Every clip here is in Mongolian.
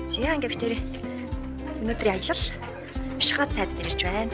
За ингээд би тэр өнөөдрийн аялал Бишгат сайд дээр ирж байна.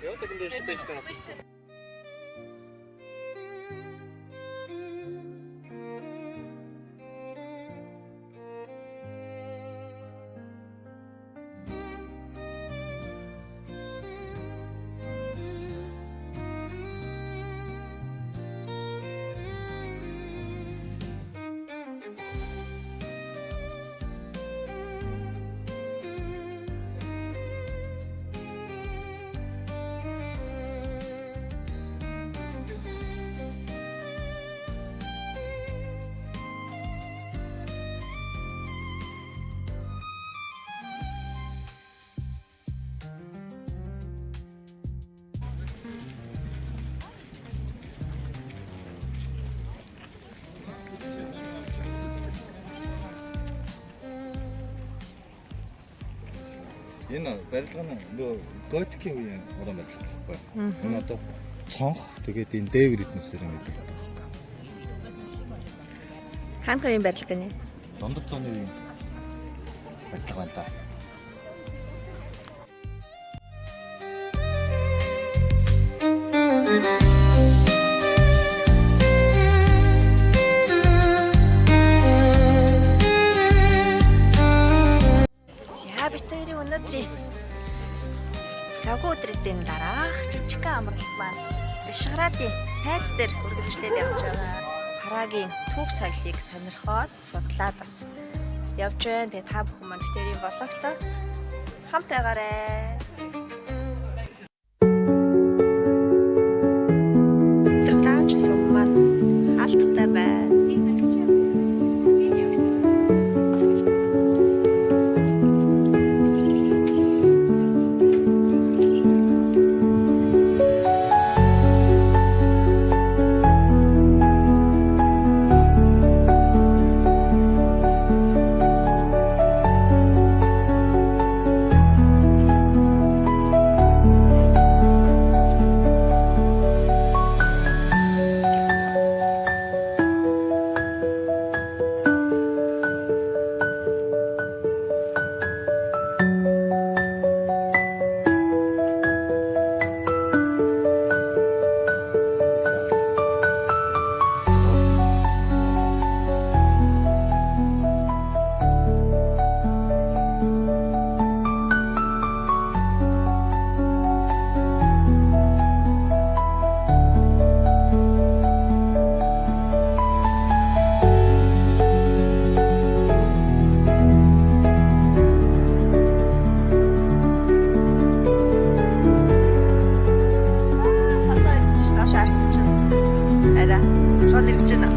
Ja, tak będę jeszcze bez pracy. Энэ барилга нь готикийн үеийн уран барилга гэхгүй. Энэ одоо цонх тэгээд энэ дээвэр эднэсээр юм гэдэг. Хаана юм барилга гэнэ? Дундад зууны үеийн барилга байна та. Өнөөдрийн завгүй өдрийн дараах жижиг амралт маань Бишгатын цайз дээр үргэлжлээд явж байгаа. Прагийн түүх соёлыг сонирхоод судлаад бас явж байна. Тэгээ та бүхэн маань битэрийн блогтоос хамтаагаарай. Тэртаач сум маань халттай байна. Шаарсан чинь арай шууд ирж байна.